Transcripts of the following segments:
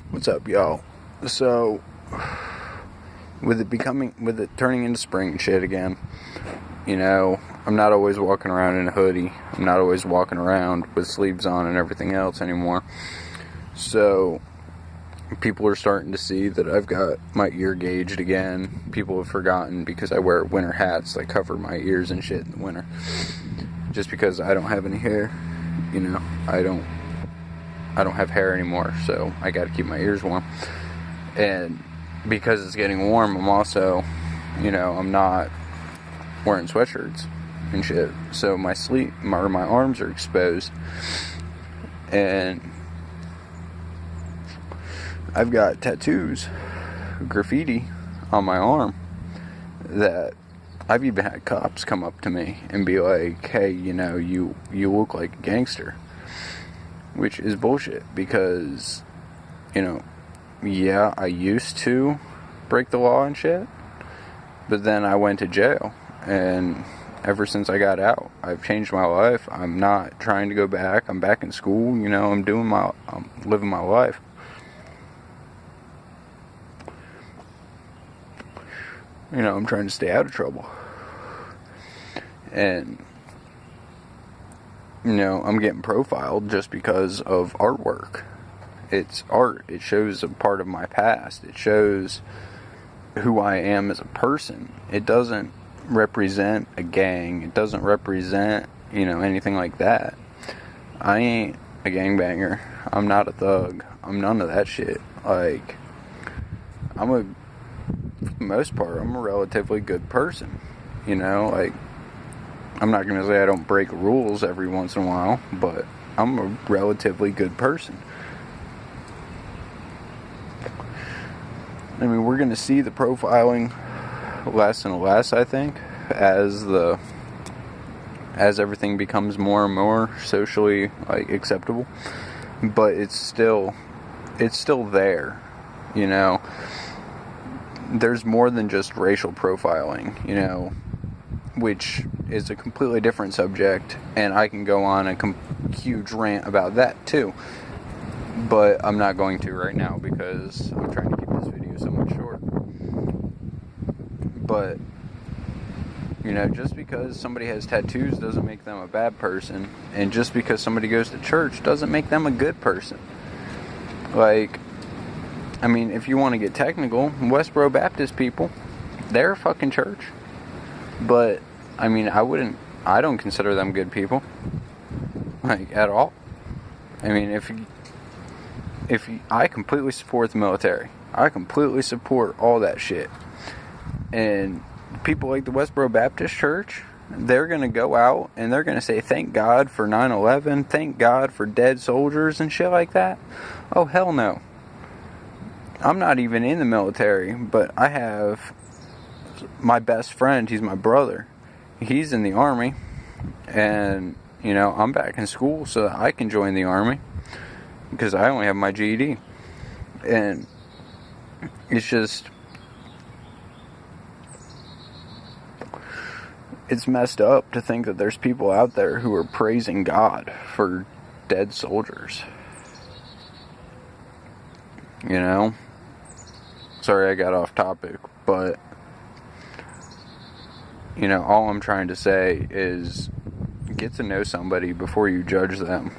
What's up, y'all? So, with it turning into spring and shit again, I'm not always walking around in a hoodie. I'm not always walking around with sleeves on and everything else anymore. So, people are starting to see that I've got my ear gauged again. People have forgotten because I wear winter hats that cover my ears and shit in the winter. Just because I don't have any hair, I don't have hair anymore, so I gotta keep my ears warm. And because it's getting warm, I'm also, I'm not wearing sweatshirts and shit. So my arms are exposed. And I've got tattoos, graffiti on my arm that I've even had cops come up to me and be like, hey, you look like a gangster. Which is bullshit because, I used to break the law and shit, but then I went to jail, and ever since I got out, I've changed my life. I'm not trying to go back. I'm back in school, I'm living my life. I'm trying to stay out of trouble. And I'm getting profiled just because of artwork. It's art. It shows a part of my past. It shows who I am as a person. It doesn't represent a gang. It doesn't represent, anything like that. I ain't a gangbanger. I'm not a thug. I'm none of that shit. For the most part, I'm a relatively good person. I'm not going to say I don't break rules every once in a while, but I'm a relatively good person. We're going to see the profiling less and less, I think, as everything becomes more and more socially acceptable. But it's still there, There's more than just racial profiling, which is a completely different subject, and I can go on a huge rant about that too, but I'm not going to right now because I'm trying to keep this video somewhat short. But just because somebody has tattoos doesn't make them a bad person, and just because somebody goes to church doesn't make them a good person. If you want to get technical, Westboro Baptist people, they're a fucking church. But, I don't consider them good people. At all. I completely support the military. I completely support all that shit. And people like the Westboro Baptist Church, they're going to go out and they're going to say, thank God for 9/11, thank God for dead soldiers and shit like that. Oh, hell no. I'm not even in the military, but I have my best friend, he's my brother. He's in the Army, and, I'm back in school so that I can join the Army, because I only have my GED. And it's just, it's messed up to think that there's people out there who are praising God for dead soldiers. Sorry I got off topic, but all I'm trying to say is get to know somebody before you judge them.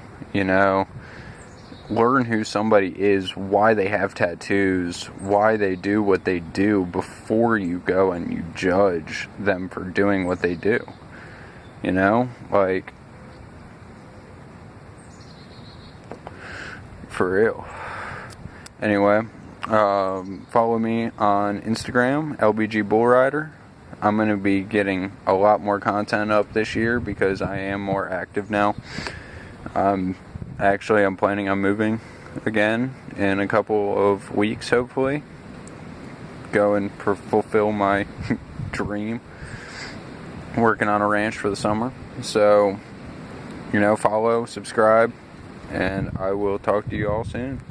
Learn who somebody is, why they have tattoos, why they do what they do before you go and you judge them for doing what they do. For real. Anyway, follow me on Instagram, LBG Bullrider. I'm going to be getting a lot more content up this year because I am more active now. I'm planning on moving again in a couple of weeks, hopefully. Go and fulfill my dream. Working on a ranch for the summer. So, follow, subscribe, and I will talk to you all soon.